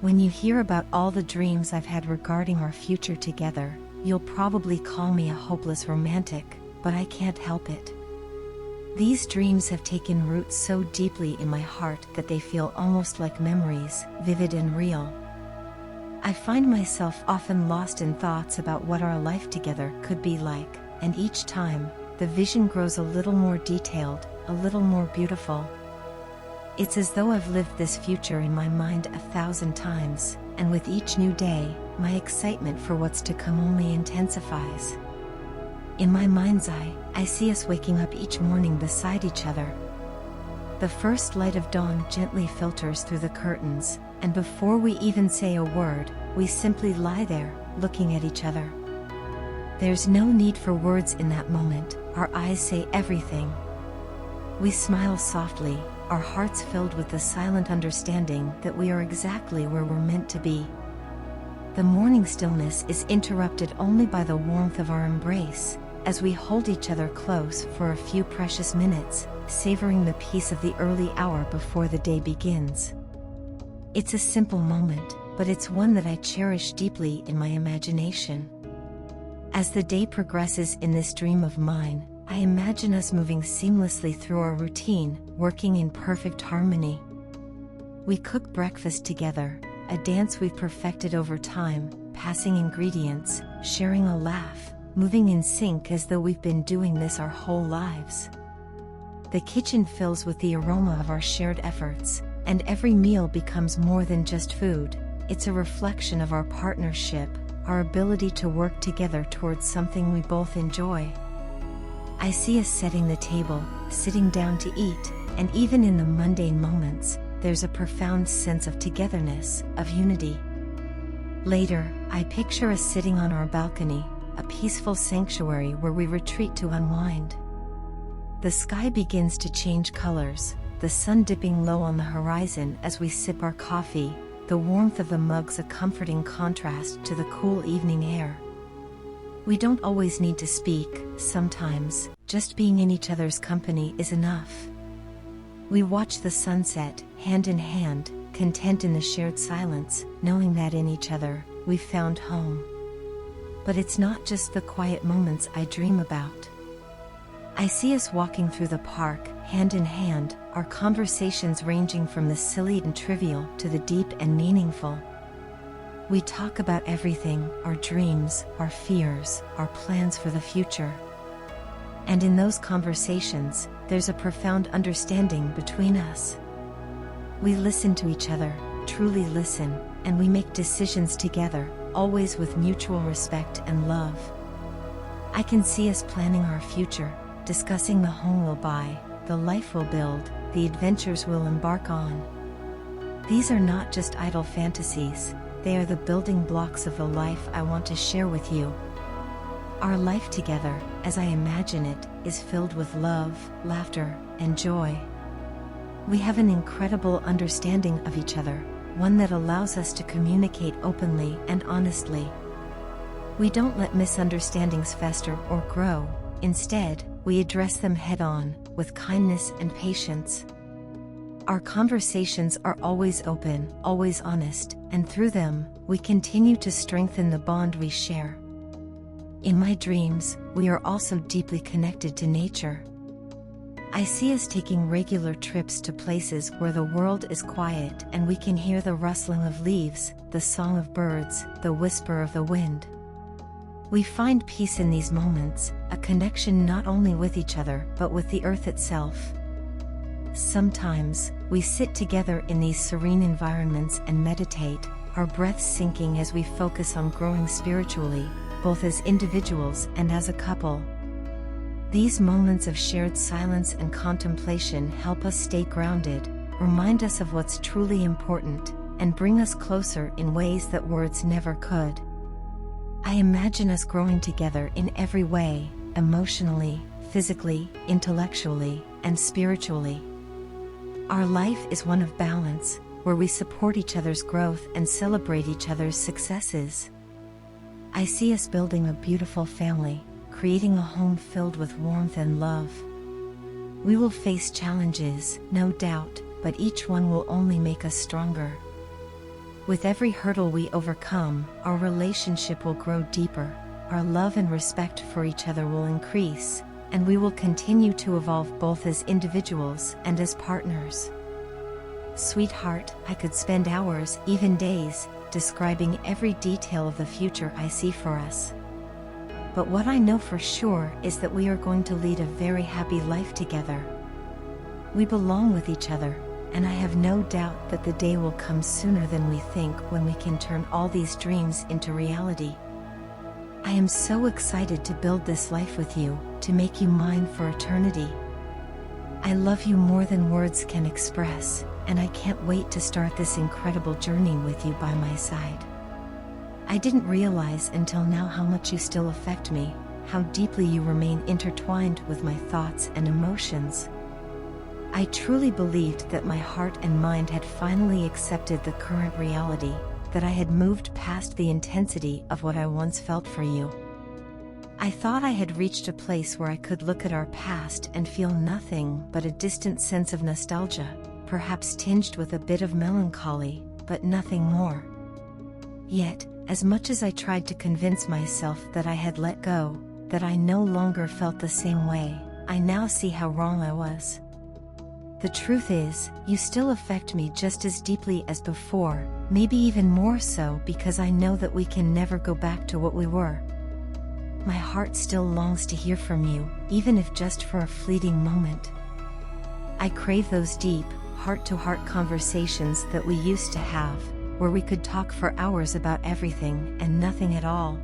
When you hear about all the dreams I've had regarding our future together, you'll probably call me a hopeless romantic, but I can't help it. These dreams have taken root so deeply in my heart that they feel almost like memories, vivid and real. I find myself often lost in thoughts about what our life together could be like, and each time, the vision grows a little more detailed, a little more beautiful. It's as though I've lived this future in my mind 1,000 times, and with each new day, my excitement for what's to come only intensifies. In my mind's eye, I see us waking up each morning beside each other. The first light of dawn gently filters through the curtains, and before we even say a word, we simply lie there, looking at each other. There's no need for words in that moment, our eyes say everything. We smile softly, our hearts filled with the silent understanding that we are exactly where we're meant to be. The morning stillness is interrupted only by the warmth of our embrace, as we hold each other close for a few precious minutes, savoring the peace of the early hour before the day begins. It's a simple moment, but it's one that I cherish deeply in my imagination. As the day progresses in this dream of mine, I imagine us moving seamlessly through our routine, working in perfect harmony. We cook breakfast together, a dance we've perfected over time, passing ingredients, sharing a laugh, moving in sync as though we've been doing this our whole lives. The kitchen fills with the aroma of our shared efforts, and every meal becomes more than just food. It's a reflection of our partnership, our ability to work together towards something we both enjoy. I see us setting the table, sitting down to eat, and even in the mundane moments, there's a profound sense of togetherness, of unity. Later, I picture us sitting on our balcony, a peaceful sanctuary where we retreat to unwind. The sky begins to change colors, the sun dipping low on the horizon as we sip our coffee, the warmth of the mugs a comforting contrast to the cool evening air. We don't always need to speak, sometimes, just being in each other's company is enough. We watch the sunset, hand in hand, content in the shared silence, knowing that in each other, we've found home. But it's not just the quiet moments I dream about. I see us walking through the park, hand in hand, our conversations ranging from the silly and trivial to the deep and meaningful. We talk about everything, our dreams, our fears, our plans for the future. And in those conversations, there's a profound understanding between us. We listen to each other, truly listen, and we make decisions together, always with mutual respect and love. I can see us planning our future, discussing the home we'll buy, the life we'll build, the adventures we'll embark on. These are not just idle fantasies, they are the building blocks of the life I want to share with you. Our life together, as I imagine it, is filled with love, laughter, and joy. We have an incredible understanding of each other, one that allows us to communicate openly and honestly. We don't let misunderstandings fester or grow, instead, we address them head-on, with kindness and patience. Our conversations are always open, always honest, and through them, we continue to strengthen the bond we share. In my dreams, we are also deeply connected to nature. I see us taking regular trips to places where the world is quiet and we can hear the rustling of leaves, the song of birds, the whisper of the wind. We find peace in these moments, a connection not only with each other but with the earth itself. Sometimes, we sit together in these serene environments and meditate, our breaths sinking as we focus on growing spiritually, both as individuals and as a couple. These moments of shared silence and contemplation help us stay grounded, remind us of what's truly important, and bring us closer in ways that words never could. I imagine us growing together in every way, emotionally, physically, intellectually, and spiritually. Our life is one of balance, where we support each other's growth and celebrate each other's successes. I see us building a beautiful family, creating a home filled with warmth and love. We will face challenges, no doubt, but each one will only make us stronger. With every hurdle we overcome, our relationship will grow deeper, our love and respect for each other will increase, and we will continue to evolve both as individuals and as partners. Sweetheart, I could spend hours, even days, describing every detail of the future I see for us. But what I know for sure is that we are going to lead a very happy life together. We belong with each other, and I have no doubt that the day will come sooner than we think when we can turn all these dreams into reality. I am so excited to build this life with you, to make you mine for eternity. I love you more than words can express, and I can't wait to start this incredible journey with you by my side. I didn't realize until now how much you still affect me, how deeply you remain intertwined with my thoughts and emotions. I truly believed that my heart and mind had finally accepted the current reality, that I had moved past the intensity of what I once felt for you. I thought I had reached a place where I could look at our past and feel nothing but a distant sense of nostalgia, perhaps tinged with a bit of melancholy, but nothing more. Yet, as much as I tried to convince myself that I had let go, that I no longer felt the same way, I now see how wrong I was. The truth is, you still affect me just as deeply as before, maybe even more so because I know that we can never go back to what we were. My heart still longs to hear from you, even if just for a fleeting moment. I crave those deep, heart-to-heart conversations that we used to have, where we could talk for hours about everything and nothing at all.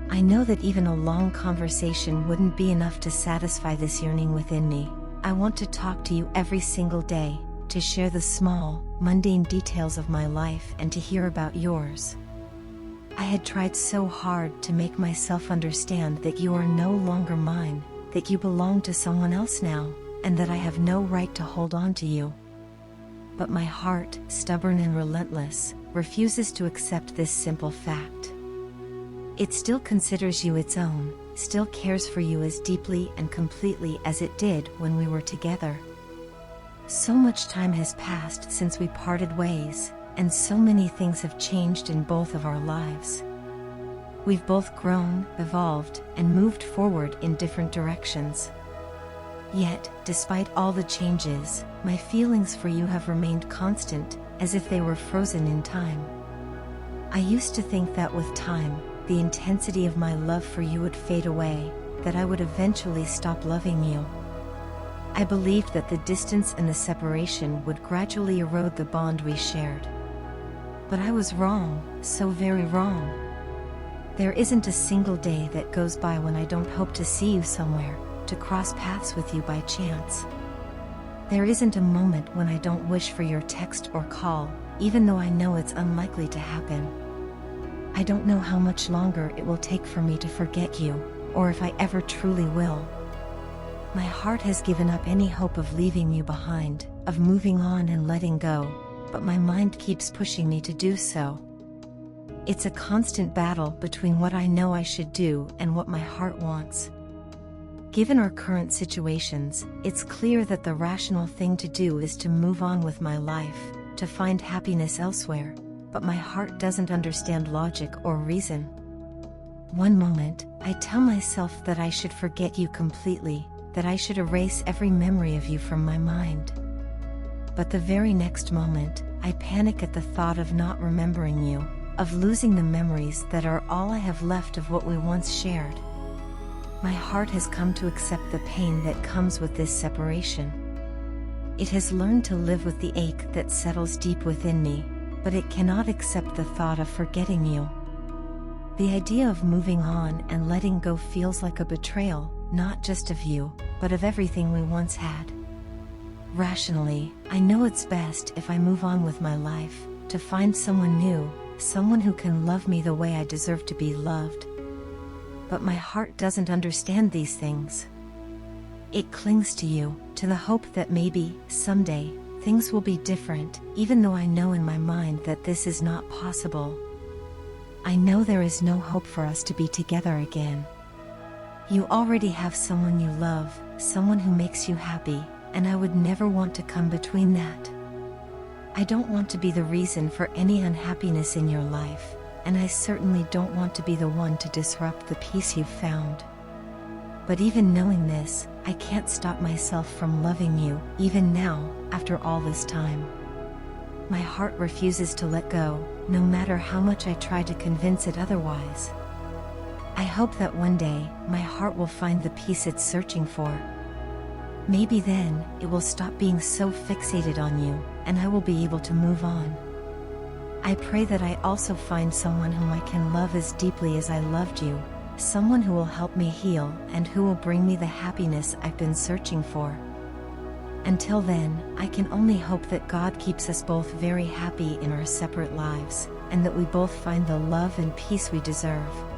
I know that even a long conversation wouldn't be enough to satisfy this yearning within me. I want to talk to you every single day, to share the small, mundane details of my life and to hear about yours. I had tried so hard to make myself understand that you are no longer mine, that you belong to someone else now, and that I have no right to hold on to you. But my heart, stubborn and relentless, refuses to accept this simple fact. It still considers you its own, still cares for you as deeply and completely as it did when we were together. So much time has passed since we parted ways, and so many things have changed in both of our lives. We've both grown, evolved, and moved forward in different directions. Yet, despite all the changes, my feelings for you have remained constant, as if they were frozen in time. I used to think that with time, the intensity of my love for you would fade away, that I would eventually stop loving you. I believed that the distance and the separation would gradually erode the bond we shared. But I was wrong, so very wrong. There isn't a single day that goes by when I don't hope to see you somewhere, to cross paths with you by chance. There isn't a moment when I don't wish for your text or call, even though I know it's unlikely to happen. I don't know how much longer it will take for me to forget you, or if I ever truly will. My heart has given up any hope of leaving you behind, of moving on and letting go, but my mind keeps pushing me to do so. It's a constant battle between what I know I should do and what my heart wants. Given our current situations, it's clear that the rational thing to do is to move on with my life, to find happiness elsewhere, but my heart doesn't understand logic or reason. One moment, I tell myself that I should forget you completely, that I should erase every memory of you from my mind. But the very next moment, I panic at the thought of not remembering you, of losing the memories that are all I have left of what we once shared. My heart has come to accept the pain that comes with this separation. It has learned to live with the ache that settles deep within me, but it cannot accept the thought of forgetting you. The idea of moving on and letting go feels like a betrayal, not just of you, but of everything we once had. Rationally, I know it's best if I move on with my life, to find someone new, someone who can love me the way I deserve to be loved. But my heart doesn't understand these things. It clings to you, to the hope that maybe, someday, things will be different, even though I know in my mind that this is not possible. I know there is no hope for us to be together again. You already have someone you love, someone who makes you happy, and I would never want to come between that. I don't want to be the reason for any unhappiness in your life, and I certainly don't want to be the one to disrupt the peace you've found. But even knowing this, I can't stop myself from loving you, even now, after all this time. My heart refuses to let go, no matter how much I try to convince it otherwise. I hope that one day, my heart will find the peace it's searching for. Maybe then, it will stop being so fixated on you, and I will be able to move on. I pray that I also find someone whom I can love as deeply as I loved you, someone who will help me heal and who will bring me the happiness I've been searching for. Until then, I can only hope that God keeps us both very happy in our separate lives, and that we both find the love and peace we deserve.